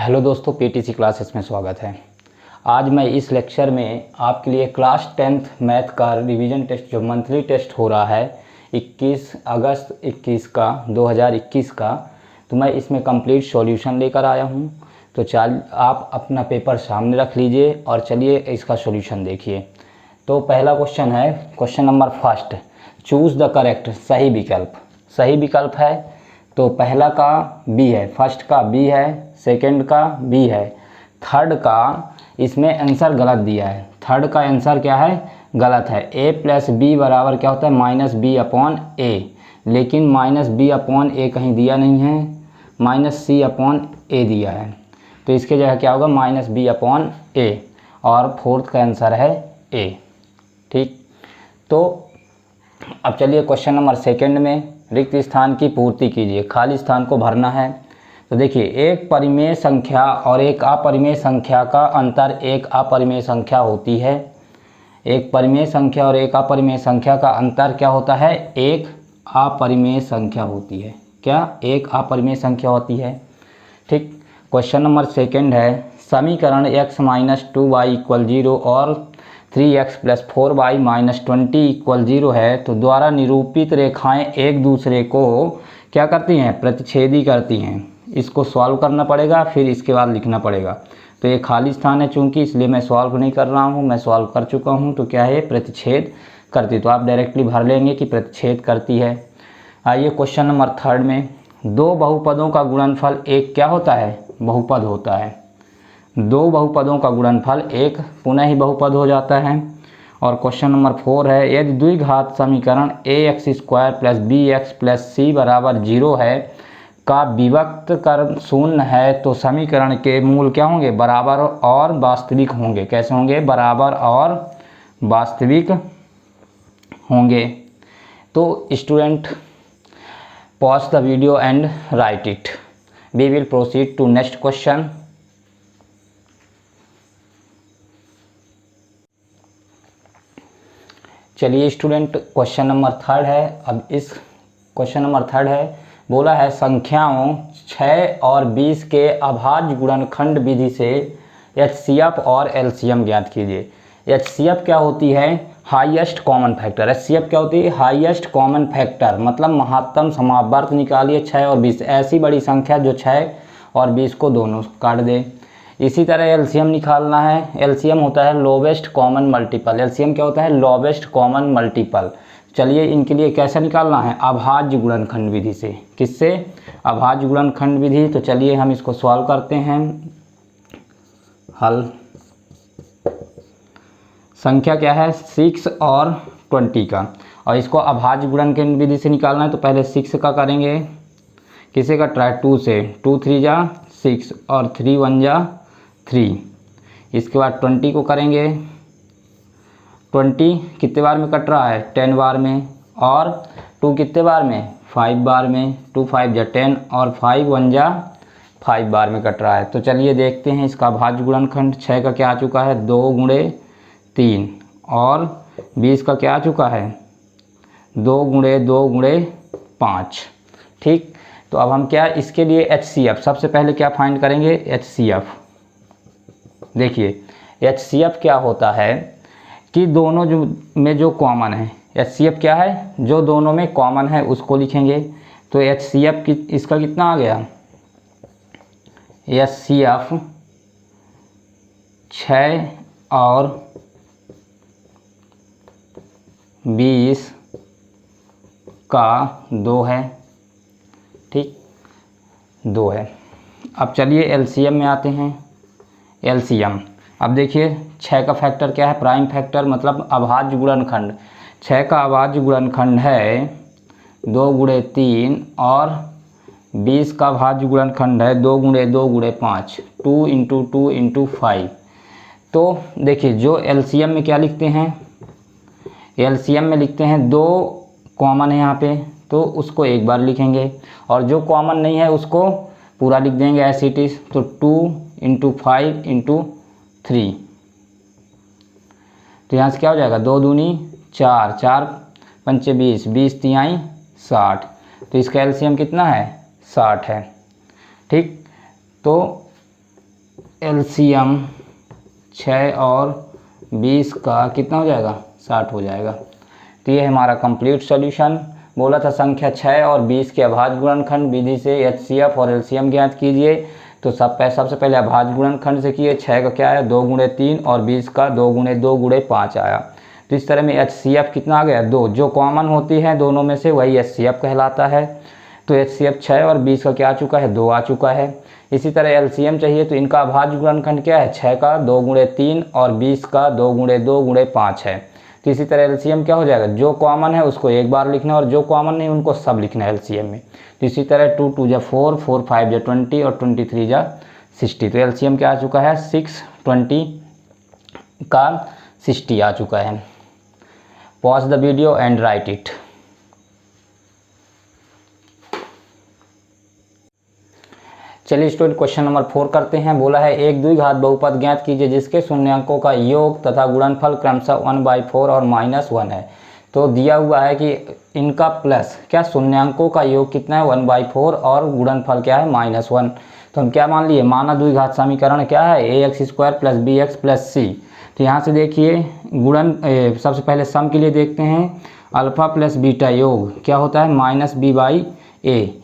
Hello दोस्तों, PTC classes में स्वागत है। आज मैं इस लेक्चर में आपके लिए क्लास 10th मैथ का रिवीजन टेस्ट जो मंथली टेस्ट हो रहा है 21 अगस्त 2021 का, तो मैं इसमें कंप्लीट सॉल्यूशन लेकर आया हूं। तो चल आप अपना पेपर सामने रख लीजिए और चलिए इसका सॉल्यूशन देखिए। तो पहला क्वेश्चन है, question number first, choose the correct, सही विकल्प। सही विकल्प है तो पहला का बी है, फर्स्ट का बी है, सेकंड का बी है, थर्ड का इसमें आंसर गलत दिया है। थर्ड का आंसर क्या है? गलत है। ए प्लस बी बराबर क्या होता है? माइनस बी अपॉन ए, लेकिन माइनस बी अपॉन ए कहीं दिया नहीं है, माइनस सी अपॉन ए दिया है। तो इसके जगह क्या होगा? माइनस बी अपॉन ए, और फोर्थ का आंसर है ए। ठीक, तो अब चलिए क्वेश्चन नंबर सेकंड में, रिक्त स्थान की पूर्ति कीजिए, खाली स्थान को भरना है। तो देखिए, एक परिमेय संख्या और एक अपरिमेय संख्या का अंतर एक अपरिमेय संख्या होती है। एक परिमेय संख्या और एक अपरिमेय संख्या का अंतर क्या होता है? एक अपरिमेय संख्या होती है। क्या? एक अपरिमेय संख्या होती है। ठीक, क्वेश्चन नंबर सेकंड है, समीकरण x माइनस 2y इक्वल 0 और 3x plus 4y minus 20 equal 0 है, तो द्वारा निरूपित रेखाएं एक दूसरे को क्या करती हैं? प्रतिच्छेदी करती हैं। इसको सॉल्व करना पड़ेगा, फिर इसके बाद लिखना पड़ेगा। तो ये खाली स्थान है चूंकि, इसलिए मैं सॉल्व नहीं कर रहा हूँ, मैं सॉल्व कर चुका हूँ। तो क्या है? प्रतिच्छेद करती। तो आप डायरेक्टली भर लेंगे कि प्रतिच्छेद करती है। आइए क्वेश्चन नंबर थर्ड में, दो बहुपदों का गुणनफल एक क्या होता है? बहुपद होता है। दो बहुपदों का गुणनफल एक पुनः ही बहुपद हो जाता है। और क्वेश्चन नंबर 4 है, यदि द्विघात समीकरण ax² plus bx plus c बराबर 0 है का विभक्त कर्म शून्य है, तो समीकरण के मूल क्या होंगे? बराबर और वास्तविक होंगे। कैसे होंगे? बराबर और वास्तविक होंगे। तो student, pause the video and write it. We will proceed to next question. चलिए स्टूडेंट, क्वेश्चन नंबर थर्ड है। अब इस क्वेश्चन नंबर थर्ड है, बोला है संख्याओं 6 और 20 के अभाज्य गुणनखंड विधि से एचसीएफ और एलसीएम ज्ञात कीजिए। एचसीएफ क्या होती है? Highest common factor. एचसीएफ क्या होती है? हाईएस्ट कॉमन फैक्टर, मतलब महत्तम समावर्त निकालिए 6 और 20, ऐसी बड़ी संख्या जो 6 और 20 को दोनों काट दे। इसी तरह एलसीएम निकालना है। एलसीएम होता है लोवेस्ट कॉमन मल्टीपल। एलसीएम क्या होता है? Lowest common multiple. चलिए इनके लिए कैसे निकालना है? अभाज्य गुणनखंड विधि से। किससे? अभाज्य गुणनखंड विधि। तो चलिए हम इसको सॉल्व करते हैं। हल, संख्या क्या है? 6 और 20 का, और इसको अभाज्य गुणनखंड विधि से निकालना है। तो पहले 6 का करेंगे, किसे कट रहा है? 2 से। 2 3 जा 6 और 3 1 जा 3। इसके बाद 20 को करेंगे। 20 कितने बार में कट रहा है? 10 बार में। और 2 कितने बार में? 5 बार में। 2 5 जा 10 और 5 1 जा 5 बार में कट रहा है। तो चलिए देखते हैं इसका अभाज्य गुणनखंड। 6 का क्या आ चुका है? 2 गुणे 3, और 20 का क्या आ चुका है? 2 गुणे 2 गुणे 5। ठीक, तो अब हम क्या इसके लिए एचसीएफ, सबसे पहले क्या फाइंड करेंगे? एचसीएफ। देखिए एचसीएफ क्या होता है कि दोनों में जो कॉमन है, एचसीएफ क्या है? जो दोनों में कॉमन है उसको लिखेंगे। तो एचसीएफ की इसका कितना आ गया? एचसीएफ 6 और 20 का 2 है। ठीक, 2 है। अब चलिए एलसीएम में आते हैं। एलसीएम, अब देखिए 6 का फैक्टर क्या है? प्राइम फैक्टर, मतलब अभाज्य गुणनखंड। 6 का अभाज्य गुणनखंड है 2 गुणे 3, और 20 का अभाज्य गुणनखंड है 2 गुणे 2 गुणे 5, 2 इंटू 2 इंटू 5। तो देखिए जो एलसीएम में क्या लिखते हैं? एलसीएम में लिखते हैं 2 कॉमन है यहाँ पे, तो उसको एक बार लिखेंगे, और जो कॉमन नहीं है उसको पूरा लिख देंगे एज इट इज। तो 2 इंटू 5 इंटू 3। तो यहाँ से क्या हो जाएगा? 2 दूनी 4, 4 पंचे 20, 20 तिहाई 60। तो इसका एलसीएम कितना है? 60 है। ठीक, तो एलसीएम 6 और 20 का कितना हो जाएगा, 60 हो जाएगा। तो ये हमारा कंप्लीट सॉल्यूशन। बोला था संख्या 6 और 20 के अभाज्य गुणनखंड विधि से एचसीएफ और एलसीएम ज्ञात कीजिए। तो सबसे पहले अभाज्य गुणनखंड से किए। 6 का क्या आया, 2 गुणे 3 और 20 का 2 गुणे 2 गुणे 5 आया। तो इस तरह में एचसीएफ कितना आ गया, 2। जो कॉमन होती है दोनों में से वही एचसीएफ कहलाता है। तो एचसीएफ 6 और 20 का क्या आ चुका है, 2 आ चुका है। इसी तरह एलसीएम चाहिए तो इनका अभाज्य गुणनखंड क्या है, 6 का 2 गुणे 3 और 20 का 2 गुणे 2 गुणे 5 है। तो इसी तरह एलसीएम क्या हो जाएगा, जो कॉमन है उसको एक बार लिखना है और जो कॉमन नहीं उनको सब लिखना है एलसीएम में। तो इसी तरह 2 2 जा 4, 4 5 जा 20 और 23 जा 60। तो एलसीएम क्या आ चुका है, 6, 20 का 60 आ चुका है। Pause the video and write it. चलिए स्टूडेंट क्वेश्चन नंबर 4 करते हैं। बोला है एक द्विघात बहुपद ज्ञात कीजिए जिसके शून्यांकों का योग तथा गुणनफल क्रमशः 1/4 और -1 है। तो दिया हुआ है कि इनका प्लस क्या शून्यांकों का योग कितना है, 1/4 और गुणनफल क्या है, -1। तो हम क्या मान लिए, माना द्विघात समीकरण क्या है, ax² + bx + c। तो यहाँ से देखिए सबसे पहले सम के लिए देखते हैं। अल्फ़ा + बीटा योग क्या होता है, -b/a।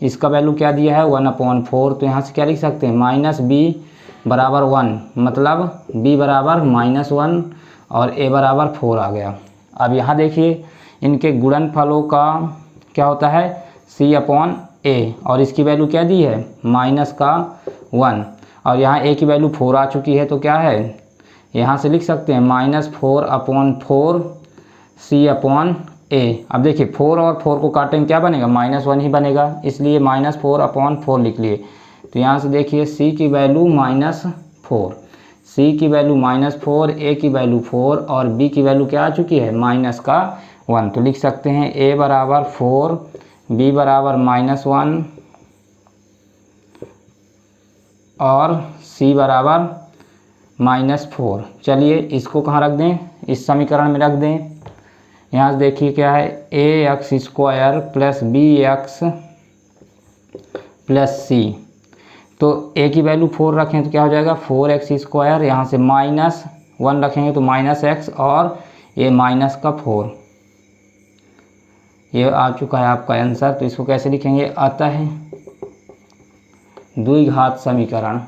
इसका वैल्यू क्या दिया है, 1/4। तो यहाँ से क्या लिख सकते हैं, -b = 1, मतलब b = -1 और a = 4 आ गया। अब यहाँ देखिए इनके गुणनफलों का क्या होता है, c/a और इसकी वैल्यू क्या दी है, -1 और यहाँ a की वैल्यू 4 आ चुकी है। तो क्या है, यहाँ से लिख सकते हैं -4/4 c/a। अब देखिए 4 और 4 को काटेंगे क्या बनेगा, -1 ही बनेगा, इसलिए -4/4 लिख लिए। तो यहाँ से देखिए c की वैल्यू -4, c की वैल्यू -4, a की वैल्यू 4 और b की वैल्यू क्या आ चुकी है, -1। तो लिख सकते हैं a = 4, b = -1 और c = -4। चलिए इसको कहाँ रख दें, इस समीकरण में रख दें। यहाँ से देखिए क्या है, ax² + bx + c। तो a की वैल्यू 4 रखें तो क्या हो जाएगा, 4x², यहाँ से -1 रखेंगे तो -x और a -4। ये आ चुका है आपका आंसर। तो इसको कैसे लिखेंगे, अतः द्विघात समीकरण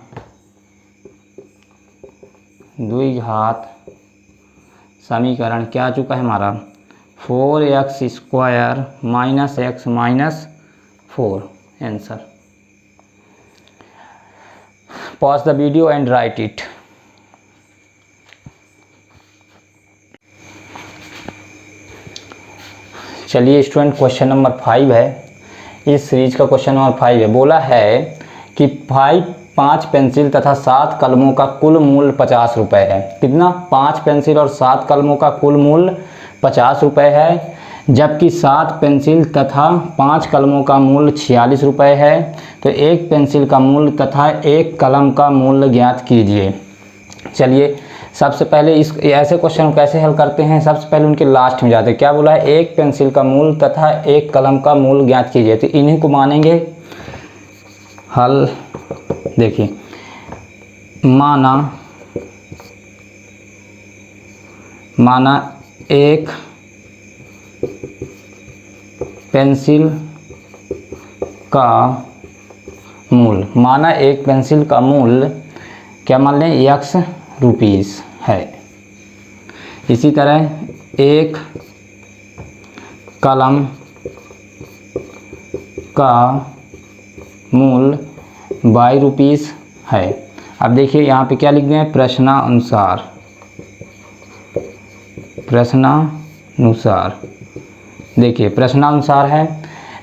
क्या आ चुका है हमारा, 4x² - x - 4 answer. Pause the video and write it. चलिए स्टूडेंट क्वेश्चन नंबर 5 है, इस सीरीज का क्वेश्चन नंबर 5 है। बोला है कि 5 पेंसिल तथा 7 कलमों का कुल मूल्य 50 रुपये है। कितना, 5 पेंसिल और 7 कलमों का कुल मूल्य 50 रुपये है, जबकि 7 पेंसिल तथा 5 कलमों का मूल्य 46 रुपये है। तो एक पेंसिल का मूल्य तथा एक कलम का मूल्य ज्ञात कीजिए। चलिए सबसे पहले इस ऐसे क्वेश्चन कैसे हल करते हैं, सबसे पहले उनके लास्ट में जाते हैं। क्या बोला है, एक पेंसिल का मूल्य तथा एक कलम का मूल्य ज्ञात कीजिए। तो इन्हीं को मानेंगे हल। देखिए माना एक पेंसिल का मूल्य क्या मान लें, x रुपीस है। इसी तरह एक कलम का मूल्य 22 रुपीस है। अब देखिए यहाँ पे क्या लिख दें, प्रश्नानुसार। देखिए प्रश्नानुसार है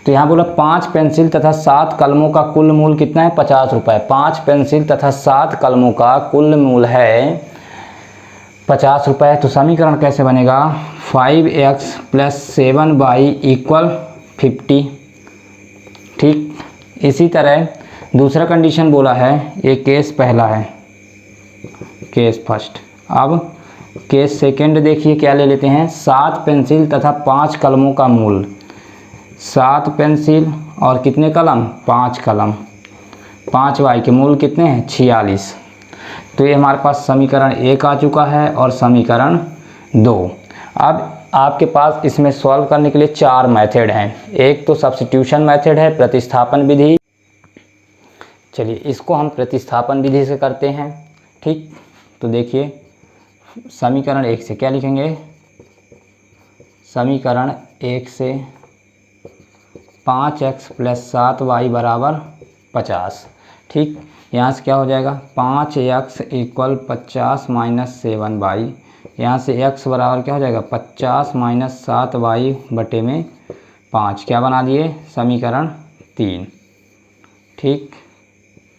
तो यहाँ बोला 5 पेंसिल तथा 7 कलमों का कुल मूल्य कितना है, 50 रुपये। 5 पेंसिल तथा 7 कलमों का कुल मूल्य है 50 रुपये। तो समीकरण कैसे बनेगा, 5x + 7y = 50। ठीक, इसी तरह दूसरा कंडीशन बोला है, ये केस पहला है, केस फर्स्ट। अब केस सेकंड देखिए क्या ले लेते हैं, 7 पेंसिल तथा 5 कलमों का मूल्य। 7 पेंसिल और कितने कलम, 5 कलम, 5y के मूल्य कितने हैं, 46। तो ये हमारे पास समीकरण 1 आ चुका है और समीकरण 2। अब आपके पास इसमें सॉल्व करने के लिए 4 मेथड हैं। एक तो सब्स्टिट्यूशन मेथड है, प्रतिस्थापन विधि। चलिए इसको हम प्रतिस्थापन विधि से करते हैं। ठीक, तो देखिए समीकरण 1 से क्या लिखेंगे, समीकरण 1 से 5x + 7y = 50। ठीक, यहाँ से क्या हो जाएगा, 5x = 50 - 7y। यहाँ से x बराबर क्या हो जाएगा, 50 - 7y बटे में 5। क्या बना दिए, समीकरण 3। ठीक,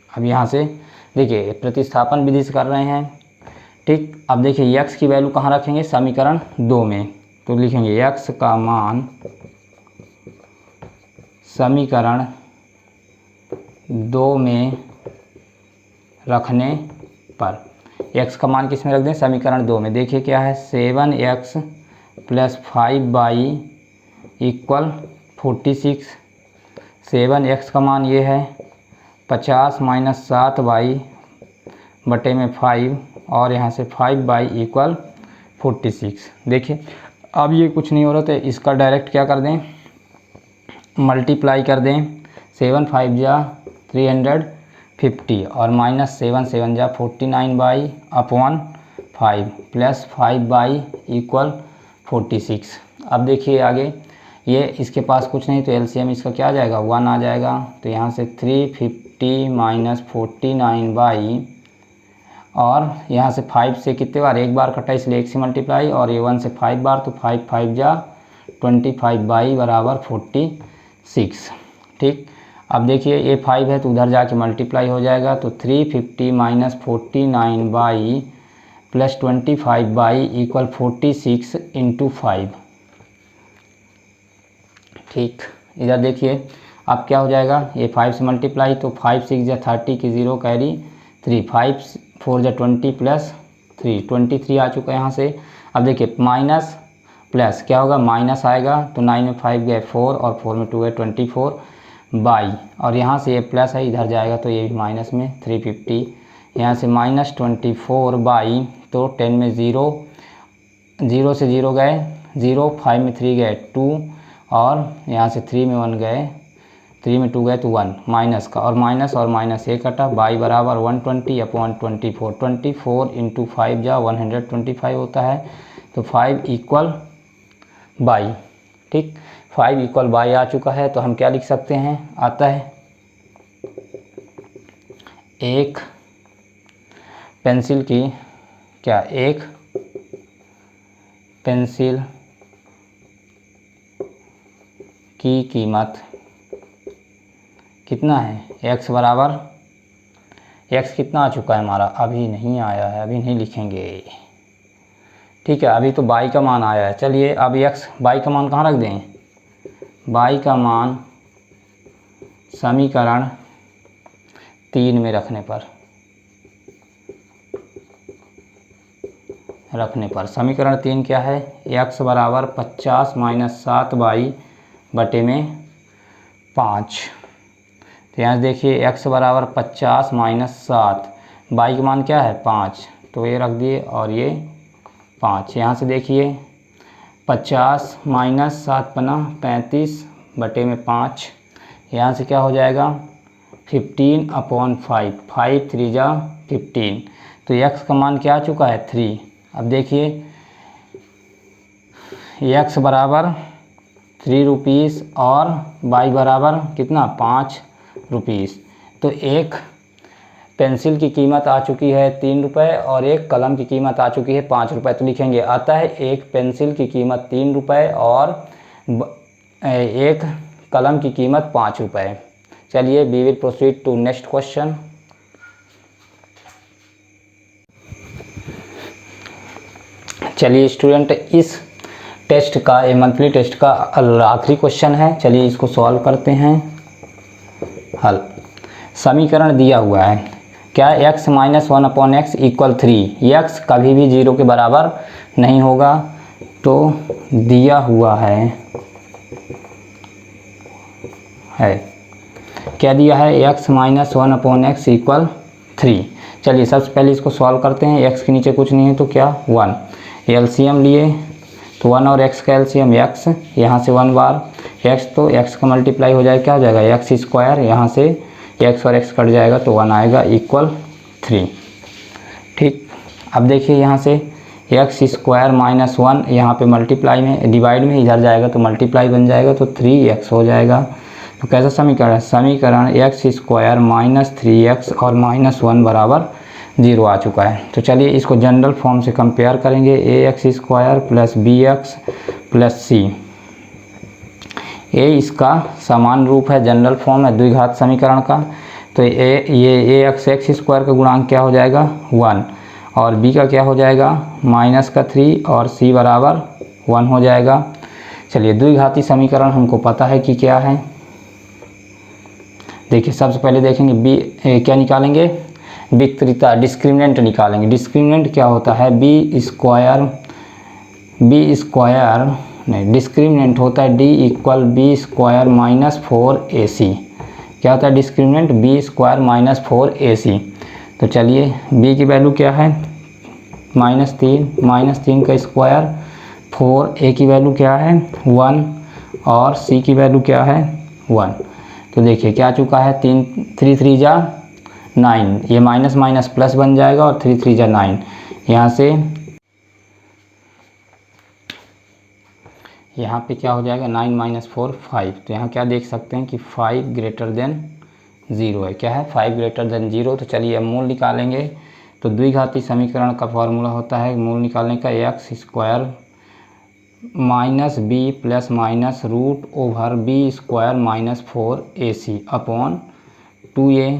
अब यहाँ से देखिए प्रतिस्थापन विधि से कर रहे हैं। ठीक, अब देखिए x की वैल्यू कहाँ रखेंगे, समीकरण 2 में। तो लिखेंगे x का मान समीकरण 2 में रखने पर, x का मान किस में रख दें, समीकरण 2 में। देखिए क्या है, 7x + 5y = 46। 7x का मान ये है 50 - 7y बटे में 5 और यहाँ से 5y = 46। देखिए अब ये कुछ नहीं हो रहा, तो इसका डायरेक्ट क्या कर दें, मल्टीप्लाई कर दें। 7 × 5 = 350 और -7 × 7 = 49/5 + 5y = 46। अब देखिए आगे, ये इसके पास कुछ नहीं तो एलसीएम इसका क्या आ जाएगा, 1 आ जाएगा। तो यहाँ से 350 - 49/, और यहाँ से 5 से कितने बार, एक बार कटा इसलिए 1 से मल्टीप्लाई, और ये 1 से 5 बार, तो 5 × 5 = 25/y = 46। ठीक, अब देखिए ये 5 है तो उधर जाके मल्टीप्लाई हो जाएगा। तो 350 - 49y + 25y = 46 × 5। ठीक, इधर देखिए अब क्या हो जाएगा, ये 5 से मल्टीप्लाई, तो 5 × 6 = 30 की 0 कैरी 3, 5 × 4 = 20 + 3, 23 आ चुका है यहाँ से। अब देखिए माइनस प्लस क्या होगा, माइनस आएगा, तो 9 में 5 गए 4 और 4 में 2 गए 24/, और यहाँ से ये प्लस है इधर जाएगा तो ये भी माइनस में 350। यहाँ से -24/, तो 10 में 0, 0 से 0 गए 0, 5 में 3 गए 2, और यहाँ से 3 में 1 गए, 3 में 2 गए तो 1, माइनस का, और माइनस एक कटा, y = 120/24। 24 × 5 = 125 होता है, तो 5 = y। ठीक, 5 = y आ चुका है। तो हम क्या लिख सकते हैं, आता है एक पेंसिल की, क्या, एक पेंसिल की कीमत कितना है, x बराबर, x कितना आ चुका है हमारा, अभी नहीं आया है, अभी नहीं लिखेंगे। ठीक है, अभी तो y का मान आया है। चलिए अब y का मान कहाँ रख दें, y का मान समीकरण 3 में रखने पर समीकरण 3 क्या है, x बराबर 50 - 7y बटे में 5। तो यहाँ देखिए x बराबर 50 - 7, y का मान क्या है 5, तो ये रख दिए और ये 5। यहाँ से देखिए 50 - 7 बना 35 बटे में 5। यहाँ से क्या हो जाएगा 15/5, 5 × 3 = 15। तो x का मान क्या आ चुका है 3। अब देखिए x बराबर 3 रुपीस और y बराबर कितना 5 रुपीस। तो एक पेंसिल की कीमत आ चुकी है 3 रुपये और एक कलम की कीमत आ चुकी है 5 रुपये। तो लिखेंगे आता है एक पेंसिल की कीमत 3 रुपये और एक कलम की कीमत 5 रुपये। चलिए we will proceed to next question. चलिए स्टूडेंट, इस टेस्ट का, ये मंथली टेस्ट का आखिरी क्वेश्चन है। चलिए इसको सॉल्व करते हैं। हल, समीकरण दिया हुआ है क्या, x - 1/x = 3। x कभी भी 0 के बराबर नहीं होगा, तो दिया हुआ है क्या दिया है, x - 1/x = 3। चलिए सबसे पहले इसको सॉल्व करते हैं। x के नीचे कुछ नहीं है तो क्या 1, एलसीएम लिए तो 1 और x का एलसीएम x, यहाँ से 1 बार x तो x का मल्टीप्लाई हो जाएगा, क्या हो जाएगा एक्स स्क्वायर, यहाँ से x और x कट जाएगा तो 1 आएगा इक्वल 3। ठीक, अब देखिए यहाँ से एक्स स्क्वायर माइनस 1 यहाँ पे मल्टीप्लाई में डिवाइड में इधर जाएगा तो मल्टीप्लाई बन जाएगा तो 3x हो जाएगा। तो कैसा समीकरण है, समीकरण एक्स स्क्वायर माइनस 3x और माइनस 1 बराबर 0 आ चुका है। तो चलिए इसको जनरल फॉर्म से कंपेयर करेंगे, A X square plus B X plus C. A इसका समान रूप है, जनरल फॉर्म है द्विघात समीकरण का, तो ये एक्स स्क्वायर का गुणांक क्या हो जाएगा 1 और b का क्या हो जाएगा माइनस का 3 और c बराबर 1 हो जाएगा। चलिए द्विघाती समीकरण हमको पता है कि क्या है। देखिए सबसे पहले देखेंगे क्या निकालेंगे, विकृता डिस्क्रिमिनेंट निकालेंगे। डिस्क्रिमिनेंट क्या होता है, बी स्क्वायर नहीं, डिस्क्रिमिनेंट होता है d equal B square minus 4ac। क्या होता है discriminant, B square minus 4ac। तो चलिए b की वैल्यू क्या है -3 का स्क्वायर 4, a की वैल्यू क्या है 1 और c की वैल्यू क्या है 1। तो देखिए क्या चुका है 3 3 जा 9, ये माइनस माइनस प्लस बन जाएगा और 3 3 जा 9, यहाँ से यहाँ पे क्या हो जाएगा 9 माइनस 4 5। तो यहाँ क्या देख सकते हैं कि 5 ग्रेटर देन 0 है, क्या है 5 ग्रेटर देन 0। तो चलिए अब मूल निकालेंगे। तो द्विघाती समीकरण का फॉर्मूला होता है मूल निकालने का X square minus B plus minus root over B square minus 4ac upon 2a।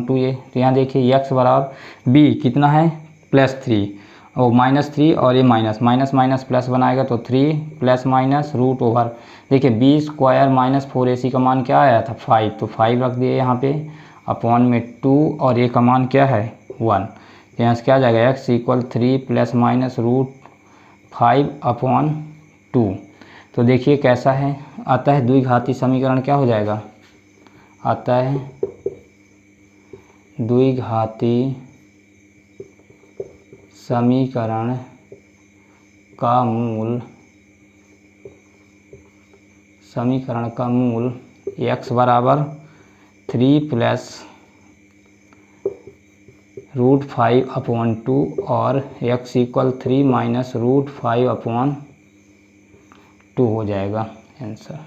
तो यहाँ देखिए x बराबर b कितना है +3 और -3 और ये माइनस माइनस प्लस बनाएगा तो 3 प्लस माइनस रूट ओवर, देखिए बी स्क्वायर माइनस 4ac का मान क्या आया था 5, तो 5 रख दिए यहाँ पे अपॉन में 2 और ए का मान क्या है 1। यहाँ से क्या आ जाएगा x equal 3 plus minus root 5 upon 2। तो देखिए कैसा है, आता है द्विघाती समीकरण क्या हो जाएगा, आता है द्विघाती समीकरण का मूल x बराबर 3 प्लस रूट 5 अपॉन 2 और x equal 3 minus root 5 upon 2 हो जाएगा answer.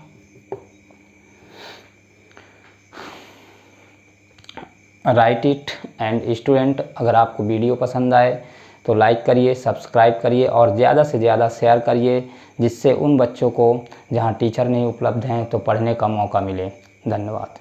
Write it and student, अगर आपको वीडियो पसंद आए तो लाइक करिए, सब्सक्राइब करिए और ज़्यादा से ज़्यादा शेयर करिए, जिससे उन बच्चों को जहां टीचर नहीं उपलब्ध हैं तो पढ़ने का मौका मिले। धन्यवाद।